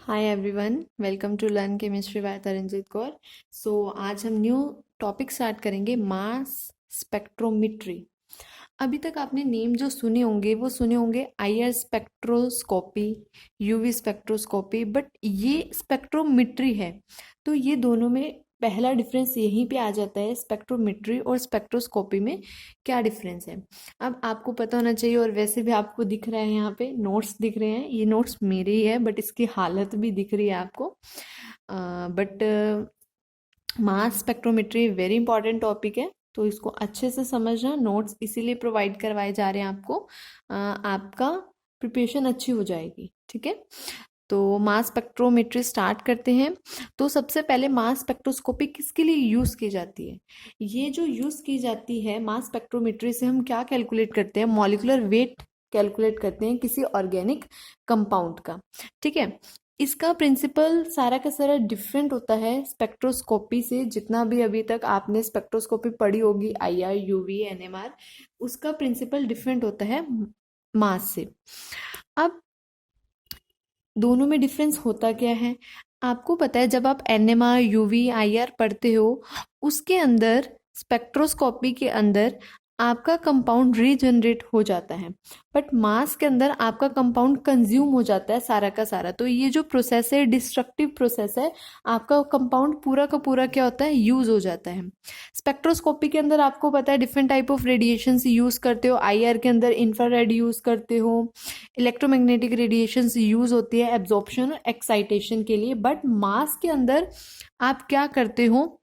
Hi everyone, welcome to learn chemistry by Taranjeet Kaur. आज हम new topic start करेंगे, mass spectrometry. अभी तक आपने नेम जो सुने होंगे वो सुने होंगे IR spectroscopy, UV spectroscopy, but ये स्पेक्ट्रोमेट्री है। तो ये दोनों में पहला डिफरेंस यहीं पे आ जाता है, स्पेक्ट्रोमेट्री और स्पेक्ट्रोस्कोपी में क्या डिफरेंस है। अब आपको पता होना चाहिए, और वैसे भी आपको दिख रहा है, यहाँ पे नोट्स दिख रहे हैं, ये नोट्स मेरे ही है बट इसकी हालत भी दिख रही है आपको। But mass spectrometry very important topic है, तो इसको अच्छे से समझना। नोट्स इसीलिए प्रोवाइड करवाए जा रहे हैं आपको, आपका प्रिपरेशन अच्छी हो जाएगी। ठीक है, तो मास स्पेक्ट्रोमेट्री स्टार्ट करते हैं। तो सबसे पहले मास स्पेक्ट्रोस्कोपी किसके लिए यूज़ की जाती है? ये जो यूज़ की जाती है मास स्पेक्ट्रोमेट्री से हम क्या कैलकुलेट करते हैं? मॉलिक्यूलर वेट कैलकुलेट करते हैं किसी ऑर्गेनिक कंपाउंड का। ठीक है, इसका प्रिंसिपल सारा का सारा डिफरेंट होता है स्पेक्ट्रोस्कोपी से। जितना भी अभी तक आपने स्पेक्ट्रोस्कोपी पढ़ी होगी, आईआर, यूवी, एनएमआर, उसका प्रिंसिपल डिफरेंट होता है मास से। अब दोनों में डिफरेंस होता क्या है आपको पता है? जब आप एनएमआर, यूवी, आईआर पढ़ते हो, उसके अंदर स्पेक्ट्रोस्कोपी के अंदर आपका कंपाउंड रीजनरेट हो जाता है, बट मास के अंदर आपका कंपाउंड कंज्यूम हो जाता है सारा का सारा। तो ये जो प्रोसेस है, डिस्ट्रक्टिव प्रोसेस है, आपका कंपाउंड पूरा का पूरा क्या होता है? यूज हो जाता है। स्पेक्ट्रोस्कोपी के अंदर आपको पता है different type of radiation use करते हो। आईआर के अंदर इंफ्रारेड यूज करते हो, इलेक्ट्रोमैग्नेटिक रेडिएशन यूज होती है एब्जॉर्प्शन और एक्साइटेशन के लिए। बट मास के अंदर आप क्या करते हो?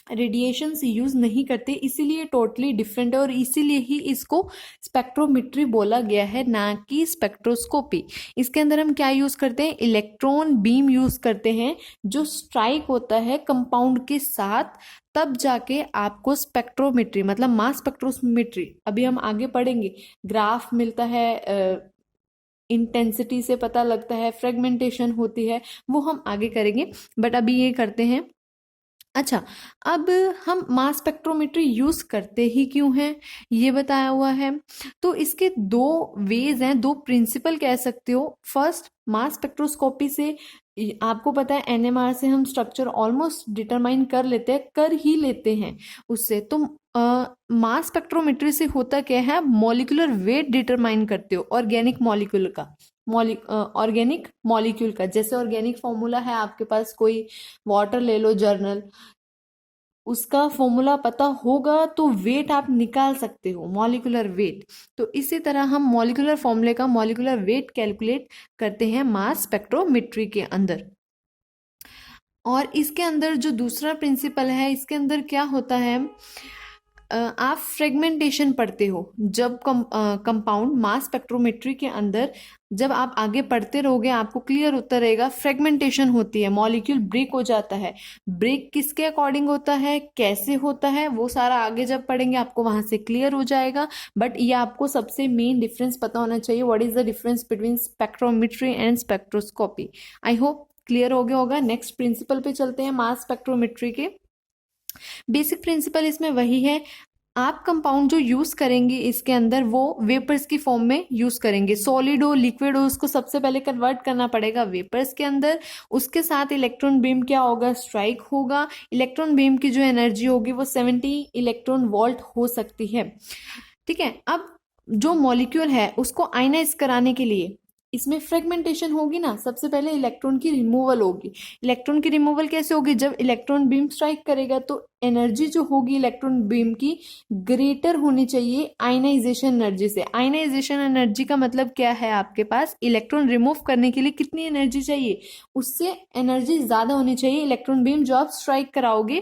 रेडिएशन यूज नहीं करते, इसीलिए टोटली डिफरेंट है, और इसीलिए ही इसको स्पेक्ट्रोमेट्री बोला गया है, ना कि स्पेक्ट्रोस्कोपी। इसके अंदर हम क्या यूज करते हैं? इलेक्ट्रॉन बीम यूज करते हैं, जो स्ट्राइक होता है कंपाउंड के साथ, तब जाके आपको स्पेक्ट्रोमेट्री मतलब मास स्पेक्ट्रोमेट्री, अभी हम आगे पढ़ेंगे, ग्राफ मिलता है, इंटेंसिटी से पता लगता है, फ्रेगमेंटेशन होती है, वो हम आगे करेंगे, बट अभी ये करते हैं। अच्छा, अब हम मास स्पेक्ट्रोमेट्री यूज करते ही क्यों हैं, ये बताया हुआ है। तो इसके दो वेज हैं, दो प्रिंसिपल कह सकते हो। फर्स्ट, मास स्पेक्ट्रोस्कोपी से आपको पता है एनएमआर से हम स्ट्रक्चर ऑलमोस्ट डिटरमाइन कर लेते हैं, कर ही लेते हैं उससे। तो मास स्पेक्ट्रोमेट्री से होता क्या है? मॉलिक्यूलर वेट डिटरमाइन करते हो ऑर्गेनिक मॉलिक्यूल का, ऑर्गेनिक मॉलिक्यूल का। जैसे ऑर्गेनिक फॉर्मूला है आपके पास, कोई वाटर ले लो, जर्नल, उसका फॉर्मूला पता होगा तो वेट आप निकाल सकते हो, मॉलिक्यूलर वेट। तो इसी तरह हम मॉलिक्यूलर फॉर्मूले का मॉलिक्यूलर वेट कैलकुलेट करते हैं मास स्पेक्ट्रोमेट्री के अंदर। और इसके अंदर जो दूसरा प्रिंसिपल है, इसके अंदर क्या होता है? आप फ्रेगमेंटेशन पढ़ते हो जब कंपाउंड मास स्पेक्ट्रोमेट्री के अंदर, जब आप आगे पढ़ते रहोगे आपको क्लियर होता रहेगा। फ्रेगमेंटेशन होती है, मॉलिक्यूल ब्रेक हो जाता है। ब्रेक किसके अकॉर्डिंग होता है, कैसे होता है, वो सारा आगे जब पढ़ेंगे आपको वहां से क्लियर हो जाएगा। बट ये आपको सबसे मेन डिफरेंस पता होना चाहिए, what is the difference between spectrometry and spectroscopy. I hope clear हो गया होगा। नेक्स्ट प्रिंसिपल पे चलते हैं, मास स्पेक्ट्रोमेट्री के। बेसिक प्रिंसिपल इसमें वही है, आप कंपाउंड जो यूज करेंगे इसके अंदर वो वेपर्स की फॉर्म में यूज करेंगे। सॉलिड हो, लिक्विड हो, उसको सबसे पहले कन्वर्ट करना पड़ेगा वेपर्स के अंदर। उसके साथ इलेक्ट्रॉन बीम क्या होगा? स्ट्राइक होगा। इलेक्ट्रॉन बीम की जो एनर्जी होगी वो 70 इलेक्ट्रॉन वोल्ट हो सकती है। ठीक है, अब जो मॉलिक्यूल है उसको आयनाइज कराने के लिए इसमें फ्रेगमेंटेशन होगी ना, सबसे पहले इलेक्ट्रॉन की रिमूवल होगी। इलेक्ट्रॉन की रिमूवल कैसे होगी? जब इलेक्ट्रॉन बीम स्ट्राइक करेगा तो एनर्जी जो होगी इलेक्ट्रॉन बीम की ग्रेटर होनी चाहिए आयनाइजेशन एनर्जी से। आयनाइजेशन एनर्जी का मतलब क्या है? आपके पास इलेक्ट्रॉन रिमूव करने के लिए कितनी एनर्जी चाहिए? उससे एनर्जी ज्यादा होनी चाहिए। इलेक्ट्रॉन बीम जो आप स्ट्राइक कराओगे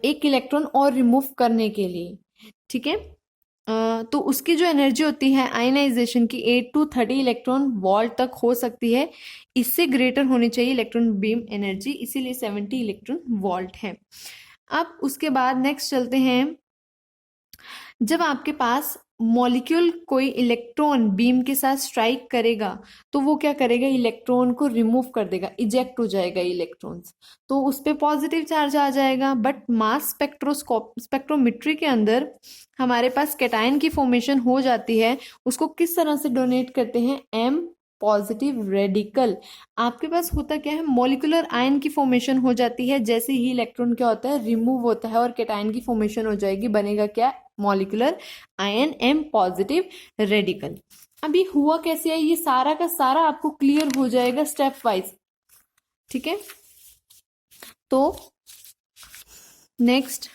एक इलेक्ट्रॉन और रिमूव करने के लिए, ठीक है, तो उसकी जो एनर्जी होती है आयनाइजेशन की 8 to 30 इलेक्ट्रॉन वोल्ट तक हो सकती है। इससे ग्रेटर होनी चाहिए इलेक्ट्रॉन बीम एनर्जी, इसीलिए 70 इलेक्ट्रॉन वोल्ट है। अब उसके बाद नेक्स्ट चलते हैं, जब आपके पास मॉलिक्यूल कोई इलेक्ट्रॉन बीम के साथ स्ट्राइक करेगा तो वो क्या करेगा? इलेक्ट्रॉन को रिमूव कर देगा, इजेक्ट हो जाएगा इलेक्ट्रॉन्स, तो उस पर पॉजिटिव चार्ज आ जाएगा। बट मास स्पेक्ट्रोमेट्री के अंदर हमारे पास कैटायन की फॉर्मेशन हो जाती है। उसको किस तरह से डोनेट करते हैं? M positive radical. आपके पास होता क्या है, मॉलिक्यूलर आयन की फॉर्मेशन हो जाती है, जैसे ही इलेक्ट्रॉन क्या होता है, रिमूव होता है और कैटायन की फॉर्मेशन हो जाएगी, बनेगा क्या, molecular ion M positive radical. अभी हुआ कैसे है, ये सारा का सारा आपको क्लियर हो जाएगा स्टेप वाइज, ठीक है। तो नेक्स्ट,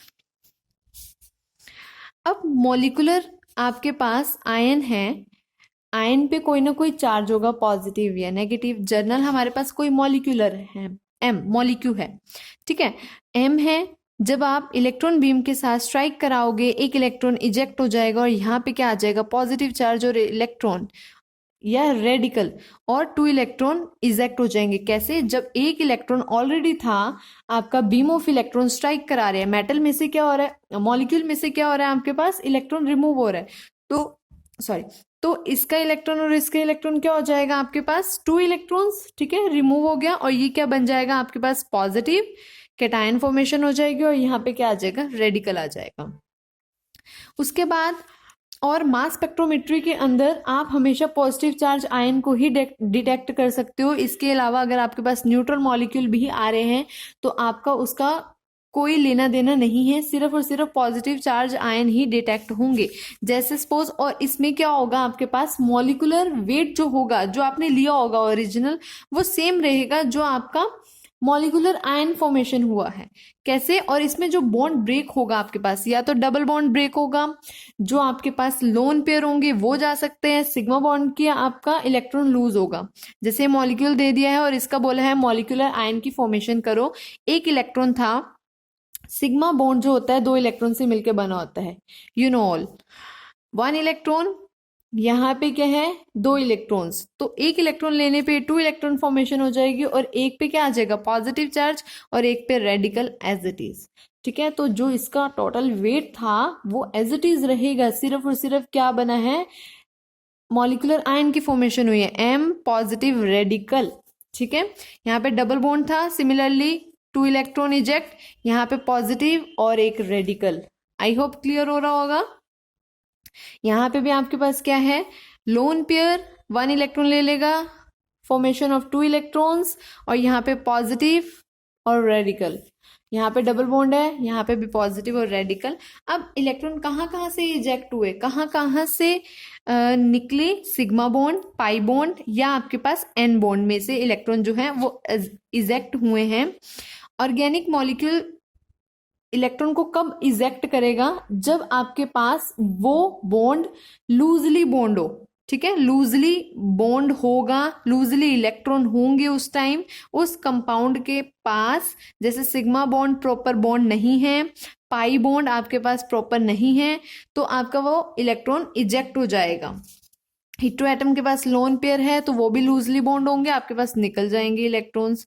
अब मॉलिक्यूलर आपके पास आयन है, आयन पे कोई ना कोई चार्ज होगा, पॉजिटिव या नेगेटिव। जर्नल हमारे पास कोई मॉलिक्यूलर है, एम मॉलिक्यू है, ठीक है, एम है। जब आप इलेक्ट्रॉन बीम के साथ स्ट्राइक कराओगे, एक इलेक्ट्रॉन इजेक्ट हो जाएगा और यहाँ पे क्या आ जाएगा, पॉजिटिव चार्ज और इलेक्ट्रॉन या रेडिकल, और 2 इलेक्ट्रॉन इजेक्ट हो जाएंगे। कैसे, जब एक इलेक्ट्रॉन ऑलरेडी था, आपका बीम ऑफ इलेक्ट्रॉन स्ट्राइक करा रहे हैं, मेटल में से क्या हो रहा है, मॉलिक्यूल में से क्या हो रहा है, आपके पास इलेक्ट्रॉन रिमूव हो रहा है, तो सॉरी, तो इसका इलेक्ट्रॉन और इसका इलेक्ट्रॉन क्या हो जाएगा, आपके पास 2 इलेक्ट्रॉन्स, ठीक है, रिमूव हो गया, और ये क्या बन जाएगा, आपके पास पॉजिटिव कैटायन फॉर्मेशन हो जाएगी, और यहाँ पे क्या आ जाएगा, रेडिकल आ जाएगा। उसके बाद, और मास स्पेक्ट्रोमेट्री के अंदर आप हमेशा पॉजिटिव चार्ज आयन को ही डिटेक्ट कर सकते हो। इसके अलावा अगर आपके पास न्यूट्रल मॉलिक्यूल भी आ रहे हैं तो आपका उसका कोई लेना देना नहीं है, सिर्फ और सिर्फ पॉजिटिव चार्ज आयन ही डिटेक्ट होंगे। जैसे सपोज, और इसमें क्या होगा, आपके पास मॉलिक्यूलर वेट जो होगा, जो आपने लिया होगा ओरिजिनल, वो सेम रहेगा जो आपका मॉलिक्यूलर आयन फॉर्मेशन हुआ है। कैसे, और इसमें जो बॉन्ड ब्रेक होगा आपके पास, या तो डबल बॉन्ड ब्रेक होगा, जो आपके पास लोन पेयर होंगे वो जा सकते हैं, सिग्मा बॉन्ड की आपका इलेक्ट्रॉन लूज होगा। जैसे मॉलिक्यूल दे दिया है और इसका बोला है मॉलिक्यूलर आयन की फॉर्मेशन करो, एक इलेक्ट्रॉन था, सिग्मा बॉन्ड जो होता है 2 इलेक्ट्रॉन से मिलकर बना होता है, यू नो ऑल, 1 इलेक्ट्रॉन, यहाँ पे क्या है, 2 इलेक्ट्रॉन्स, तो एक इलेक्ट्रॉन लेने पे 2 इलेक्ट्रॉन फॉर्मेशन हो जाएगी, और एक पे क्या आ जाएगा, पॉजिटिव चार्ज, और एक पे रेडिकल एज इट इज, ठीक है। तो जो इसका टोटल वेट था वो एज इट इज रहेगा, सिर्फ और सिर्फ क्या बना है, मॉलिक्यूलर आयन की फॉर्मेशन हुई है, एम पॉजिटिव रेडिकल, ठीक है। यहाँ पे डबल बॉन्ड था, सिमिलरली 2 इलेक्ट्रॉन इजेक्ट, यहाँ पे पॉजिटिव और एक रेडिकल। आई होप क्लियर हो रहा होगा। यहाँ पे भी आपके पास क्या है, लोन पेयर 1 इलेक्ट्रॉन ले लेगा, फॉर्मेशन ऑफ 2 इलेक्ट्रॉन्स, और यहाँ पे पॉजिटिव और रेडिकल, यहाँ पे डबल बॉन्ड है, यहाँ पे भी पॉजिटिव और रेडिकल। अब इलेक्ट्रॉन कहाँ कहाँ से इजेक्ट हुए, कहाँ कहाँ से निकले, सिग्मा बॉन्ड, पाई बॉन्ड, या आपके पास एन बॉन्ड में से इलेक्ट्रॉन जो है वो इजेक्ट हुए हैं। ऑर्गेनिक मॉलिक्यूल इलेक्ट्रॉन को कब इजेक्ट करेगा, जब आपके पास वो बॉन्ड लूजली बॉन्ड हो, ठीक है, लूजली बॉन्ड होगा, लूजली इलेक्ट्रॉन होंगे उस टाइम उस कंपाउंड के पास। जैसे सिग्मा बॉन्ड प्रॉपर बॉन्ड नहीं है, पाई बॉन्ड आपके पास प्रॉपर नहीं है, तो आपका वो इलेक्ट्रॉन इजेक्ट हो जाएगा। हीट्रो एटम के पास लोन पेयर है तो वो भी लूजली बॉन्ड होंगे, आपके पास निकल जाएंगे इलेक्ट्रॉन्स।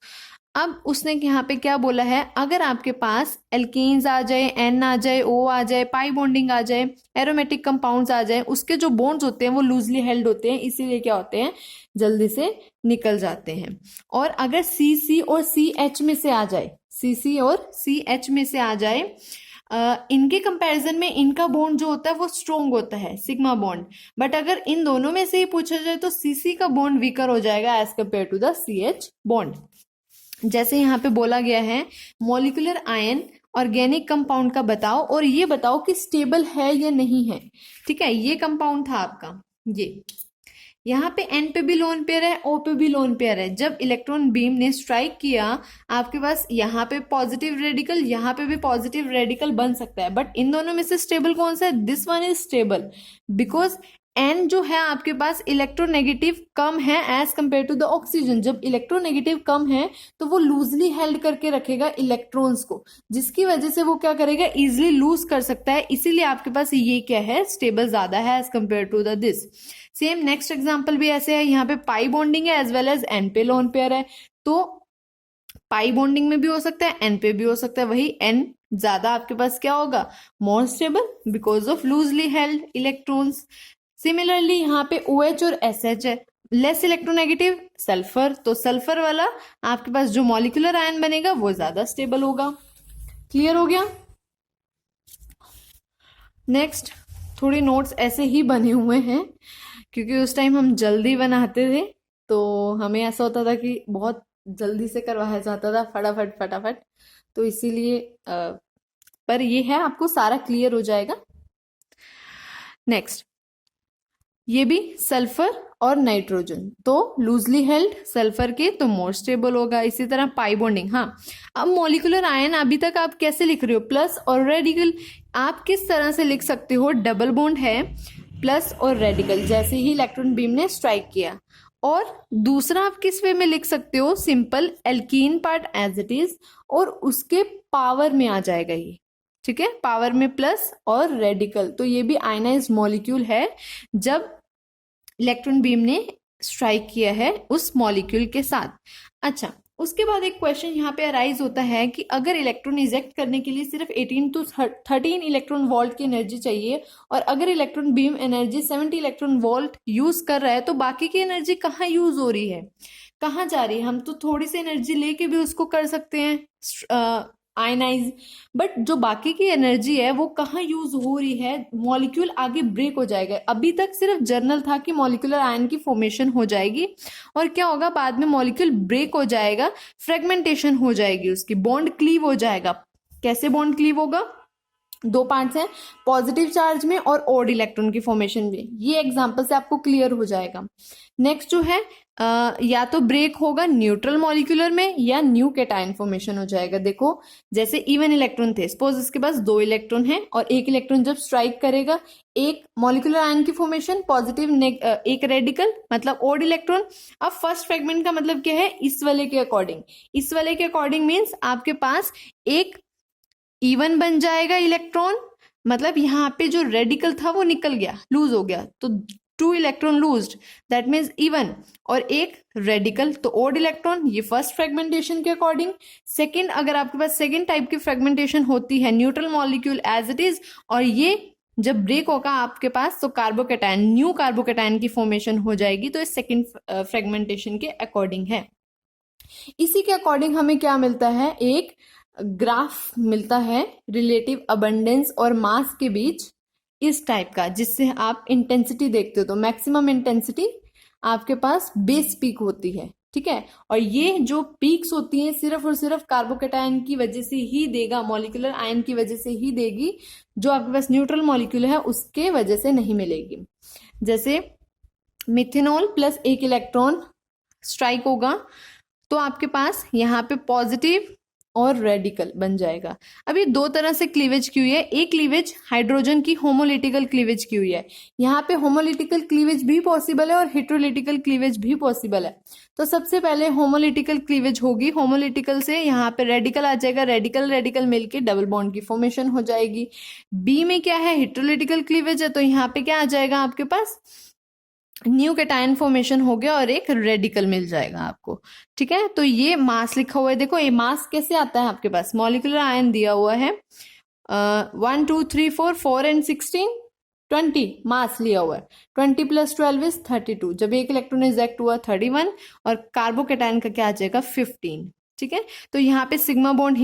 अब उसने यहाँ पे क्या बोला है, अगर आपके पास एल्केन्स आ जाए, एन आ जाए, ओ आ जाए, पाई बॉन्डिंग आ जाए, एरोमेटिक कंपाउंड्स आ जाए, उसके जो बॉन्ड्स होते हैं वो लूजली हेल्ड होते हैं, इसीलिए क्या होते हैं, जल्दी से निकल जाते हैं। और अगर सी सी और सी एच में से आ जाए, सी सी और सी एच में से आ जाए, इनके कंपैरिजन में इनका बॉन्ड जो होता है वो स्ट्रोंग होता है, सिग्मा बॉन्ड। बट अगर इन दोनों में से ही पूछा जाए तो सी सी का बॉन्ड वीकर हो जाएगा as compare to the C H bond. जैसे यहाँ पे बोला गया है, मॉलिक्यूलर आयन ऑर्गेनिक कंपाउंड का बताओ और ये बताओ कि स्टेबल है या नहीं है, ठीक है। ये कंपाउंड था आपका, ये यहाँ पे एन पे भी लोन पेयर है, ओ पे भी लोन पेयर है। जब इलेक्ट्रॉन बीम ने स्ट्राइक किया, आपके पास यहाँ पे पॉजिटिव रेडिकल, यहाँ पे भी पॉजिटिव रेडिकल बन सकता है, बट इन दोनों में से स्टेबल कौन सा है, this one is stable, because N जो है आपके पास इलेक्ट्रोनेगेटिव कम है एज कंपेयर टू द ऑक्सीजन। जब इलेक्ट्रोनेगेटिव कम है तो वो लूजली हेल्ड करके रखेगा इलेक्ट्रॉन्स को, जिसकी वजह से वो क्या करेगा, इजिली लूज कर सकता है, इसीलिए आपके पास ये क्या है, स्टेबल ज्यादा है as compare to the this. Same next example भी ऐसे है, यहाँ पे पाई बॉन्डिंग है एज वेल एज एन पे लोन पेयर है, तो पाई बॉन्डिंग में भी हो सकता है, एन पे भी हो सकता है, वही एन ज्यादा आपके पास क्या होगा, more stable because of loosely held electrons. Similarly यहाँ पे OH और SH है, लेस इलेक्ट्रोनेगेटिव सल्फर, तो सल्फर वाला आपके पास जो मॉलिक्यूलर आयन बनेगा वो ज्यादा स्टेबल होगा। क्लियर हो गया। नेक्स्ट, थोड़ी नोट्स ऐसे ही बने हुए हैं क्योंकि उस टाइम हम जल्दी बनाते थे, तो हमें ऐसा होता था कि बहुत जल्दी से करवाया जाता था, फटाफट फटाफट। तो इसीलिए पर ये है, आपको सारा क्लियर हो जाएगा। नेक्स्ट, ये भी सल्फर और नाइट्रोजन, तो लूजली हेल्ड सल्फर के तो मोर स्टेबल होगा। इसी तरह पाई बॉन्डिंग, हाँ। अब मॉलिक्यूलर आयन अभी तक आप कैसे लिख रहे हो, प्लस और रेडिकल। आप किस तरह से लिख सकते हो, डबल बॉन्ड है, प्लस और रेडिकल, जैसे ही इलेक्ट्रॉन बीम ने स्ट्राइक किया। और दूसरा आप किस वे में लिख सकते हो, simple alkene part as it is, और उसके पावर में आ जाएगा ये, ठीक है, पावर में प्लस और रेडिकल। तो ये भी आयनाइज्ड मॉलिक्यूल है जब इलेक्ट्रॉन बीम ने स्ट्राइक किया है उस मॉलिक्यूल के साथ। अच्छा, उसके बाद एक क्वेश्चन यहाँ पे अराइज होता है कि अगर इलेक्ट्रॉन इजेक्ट करने के लिए सिर्फ 18 to 13 इलेक्ट्रॉन वोल्ट की एनर्जी चाहिए, और अगर electron beam energy 70 electron volt use कर रहा है, तो बाकी की एनर्जी कहाँ यूज हो रही है, कहाँ जा रही है। हम तो थोड़ी सी एनर्जी लेके भी उसको कर सकते हैं आयनाइज, बट जो बाकी की एनर्जी है वो कहाँ यूज हो रही है, मॉलिक्यूल आगे ब्रेक हो जाएगा। अभी तक सिर्फ जर्नल था कि मॉलिक्यूलर आयन की फॉर्मेशन हो जाएगी, और क्या होगा, बाद में मॉलिक्यूल ब्रेक हो जाएगा, फ्रेगमेंटेशन हो जाएगी, उसकी बॉन्ड क्लीव हो जाएगा। कैसे बॉन्ड क्लीव होगा, दो पार्ट्स हैं, पॉजिटिव चार्ज में और ओड इलेक्ट्रॉन की फॉर्मेशन में। ये एग्जांपल से आपको क्लियर हो जाएगा। नेक्स्ट जो है या तो ब्रेक होगा न्यूट्रल मॉलिक्यूलर में, या न्यू कैटायन फॉर्मेशन हो जाएगा। देखो, जैसे इवन इलेक्ट्रॉन थे, सपोज इसके पास 2 इलेक्ट्रॉन है, और एक इलेक्ट्रॉन जब स्ट्राइक करेगा, एक मॉलिक्यूलर आयन की फॉर्मेशन पॉजिटिव, एक रेडिकल, मतलब ओड इलेक्ट्रॉन। अब फर्स्ट फ्रेगमेंट का मतलब क्या है, इस वाले के अकॉर्डिंग, इस वाले के अकॉर्डिंग मीन्स आपके पास एक इवन बन जाएगा इलेक्ट्रॉन, मतलब यहाँ पे जो रेडिकल था वो निकल गया, लूज हो गया, तो 2 electron loosed, that means even, और एक रेडिकल तो ओड इलेक्ट्रॉन। ये फर्स्ट फ्रेगमेंटेशन के अकॉर्डिंग। सेकंड, अगर आपके पास सेकंड टाइप की फ्रेगमेंटेशन होती है, neutral molecule as it is, और ये जब ब्रेक होगा आपके पास, तो कार्बोकैटायन, न्यू कार्बोकैटायन की फॉर्मेशन हो जाएगी। तो इस सेकंड फ्रेगमेंटेशन के अकॉर्डिंग है। इसी के अकॉर्डिंग हमें क्या मिलता है, एक ग्राफ मिलता है रिलेटिव अबंडेंस और मास के बीच, इस टाइप का, जिससे आप इंटेंसिटी देखते हो। तो मैक्सिमम इंटेंसिटी आपके पास बेस पीक होती है, ठीक है, और ये जो पीक्स होती हैं सिर्फ और सिर्फ कार्बोकैटायन की वजह से ही देगा, मॉलिक्यूलर आयन की वजह से ही देगी, जो आपके पास न्यूट्रल मॉलिक्यूल है उसके वजह से नहीं मिलेगी। जैसे मिथेनॉल प्लस एक इलेक्ट्रॉन स्ट्राइक होगा, तो आपके पास यहाँ पे पॉजिटिव और रेडिकल बन जाएगा। अब ये दो तरह से क्लीवेज की हुई है। एक क्लीवेज हाइड्रोजन की होमोलिटिकल क्लीवेज की हुई है। यहाँ पे होमोलिटिकल क्लीवेज भी पॉसिबल है और हेट्रोलिटिकल क्लीवेज भी पॉसिबल है। तो सबसे पहले होमोलिटिकल क्लीवेज होगी। होमोलिटिकल से यहाँ पे रेडिकल आ जाएगा, रेडिकल रेडिकल मिलके डबल बॉन्ड की फॉर्मेशन हो जाएगी। बी में क्या है, हेट्रोलिटिकल क्लीवेज है, तो यहाँ पे क्या आ जाएगा आपके पास, न्यू कैटायन फॉर्मेशन हो गया और एक रेडिकल मिल जाएगा आपको, ठीक है। तो ये मास लिखा हुआ है, देखो ये मास कैसे आता है आपके पास, मॉलिक्यूलर आयन दिया हुआ है 1 2 3 4 4 एंड 16 20 मास लिया हुआ है, 20 + 12 इज 32। जब एक इलेक्ट्रॉन इजेक्ट हुआ 31, और कार्बोकैटायन का क्या आ जाएगा 15, ठीक है। तो यहाँ पे सिग्मा बॉन्ड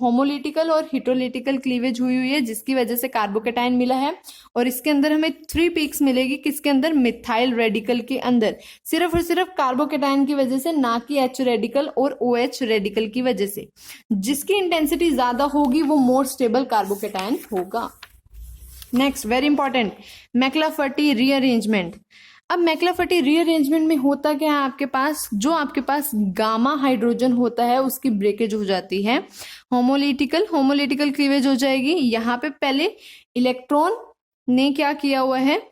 होमोलिटिकल और हेट्रोलिटिकल क्लीवेज हुई है, जिसकी वजह से कार्बोकैटायन मिला है। और इसके अंदर हमें 3 पीक्स मिलेगी, किसके अंदर, मिथाइल रेडिकल के अंदर, सिर्फ और सिर्फ कार्बोकैटायन की वजह से, ना कि H रेडिकल और OH रेडिकल की वजह से। जिसकी इंटेंसिटी ज्यादा होगी वो मोर स्टेबल कार्बोकैटायन होगा। Next, very important, McLafferty rearrangement. अब मैक्लाफर्टी रीअरेंजमेंट में होता क्या है, आपके पास जो आपके पास गामा हाइड्रोजन होता है उसकी ब्रेकेज हो जाती है, होमोलिटिकल क्लीवेज हो जाएगी। यहाँ पे पहले इलेक्ट्रॉन ने क्या किया हुआ है,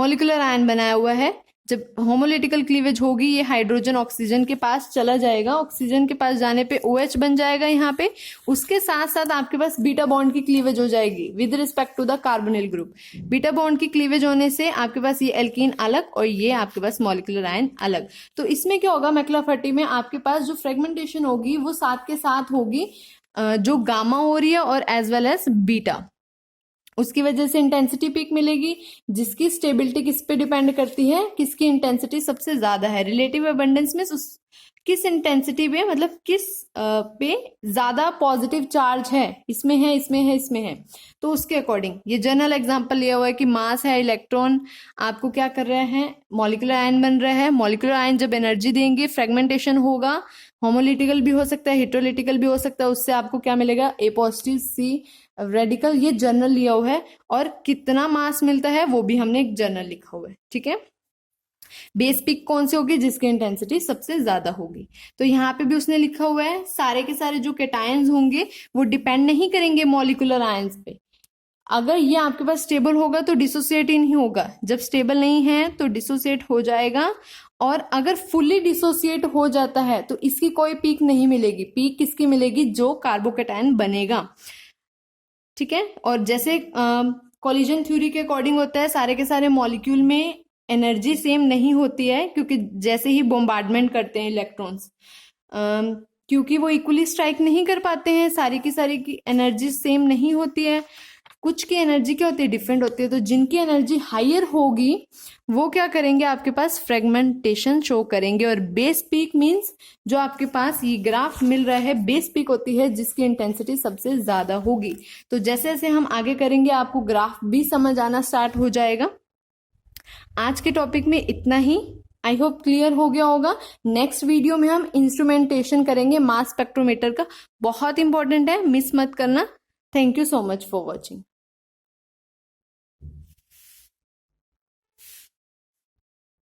मॉलिक्यूलर आयन बनाया हुआ है। जब होमोलिटिकल क्लीवेज होगी, ये हाइड्रोजन ऑक्सीजन के पास चला जाएगा, ऑक्सीजन के पास जाने पे OH बन जाएगा यहाँ पे। उसके साथ साथ आपके पास बीटा बॉन्ड की क्लीवेज हो जाएगी with respect to the carbonyl group. Beta bond की क्लीवेज होने से आपके पास ये एल्कीन अलग और ये आपके पास मॉलिक्यूलर आयन अलग। तो इसमें क्या होगा, मैक्लाफर्टी में आपके पास जो फ्रेगमेंटेशन होगी वो साथ के साथ होगी, जो गामा हो रही है और एज वेल एज बीटा। उसकी वजह से इंटेंसिटी पीक मिलेगी, जिसकी स्टेबिलिटी किस पे डिपेंड करती है, किसकी इंटेंसिटी सबसे ज्यादा है। रिलेटिव अबंडेंस में किस इंटेंसिटी पे, मतलब किस पे ज्यादा पॉजिटिव चार्ज है, इसमें है, इसमें है, इसमें है, तो उसके अकॉर्डिंग ये जनरल एग्जांपल लिया हुआ है कि मास है, इलेक्ट्रॉन आपको क्या कर रहे हैं, मॉलिक्यूलर आयन बन रहा है। मॉलिक्यूलर आयन जब एनर्जी देंगे फ्रेगमेंटेशन होगा, होमोलिटिकल भी हो सकता है, हेटेरोलिटिकल भी हो सकता है, उससे आपको क्या मिलेगा, ए पॉजिटिव सी रेडिकल। ये जनरल लिया हुआ है, और कितना मास मिलता है वो भी हमने एक जनरल लिखा हुआ है, ठीक है। बेस पिक कौन सी होगी, जिसकी इंटेंसिटी सबसे ज्यादा होगी। तो यहाँ पे भी उसने लिखा हुआ है सारे के सारे जो कैटायंस होंगे वो डिपेंड नहीं करेंगे मॉलिक्यूलर आयंस पे। अगर ये आपके पास स्टेबल होगा तो डिसोसिएट ही नहीं होगा, जब स्टेबल नहीं है तो डिसोसिएट हो जाएगा। और अगर फुली डिसोसिएट हो जाता है तो इसकी कोई पीक नहीं मिलेगी। पीक किसकी मिलेगी, जो कार्बोकैटायन बनेगा, ठीक है। और जैसे कोलिजन थ्योरी के अकॉर्डिंग होता है, सारे के सारे मॉलिक्यूल में एनर्जी सेम नहीं होती है, क्योंकि जैसे ही बॉम्बार्डमेंट करते हैं इलेक्ट्रॉन्स, क्योंकि वो इक्वली स्ट्राइक नहीं कर पाते हैं, सारी की सारी की एनर्जी सेम नहीं होती है, कुछ की एनर्जी क्या होती है, डिफरेंट होती है। तो जिनकी एनर्जी हायर होगी वो क्या करेंगे, आपके पास फ्रेगमेंटेशन शो करेंगे। और बेस पीक मींस जो आपके पास ये ग्राफ मिल रहा है, बेस पीक होती है जिसकी इंटेंसिटी सबसे ज्यादा होगी। तो जैसे जैसे हम आगे करेंगे आपको ग्राफ भी समझ आना स्टार्ट हो जाएगा। आज के टॉपिक में इतना ही, आई होप क्लियर हो गया होगा। नेक्स्ट वीडियो में हम इंस्ट्रूमेंटेशन करेंगे मास स्पेक्ट्रोमीटर का, बहुत इंपॉर्टेंट है, मिस मत करना। Thank you so much for watching.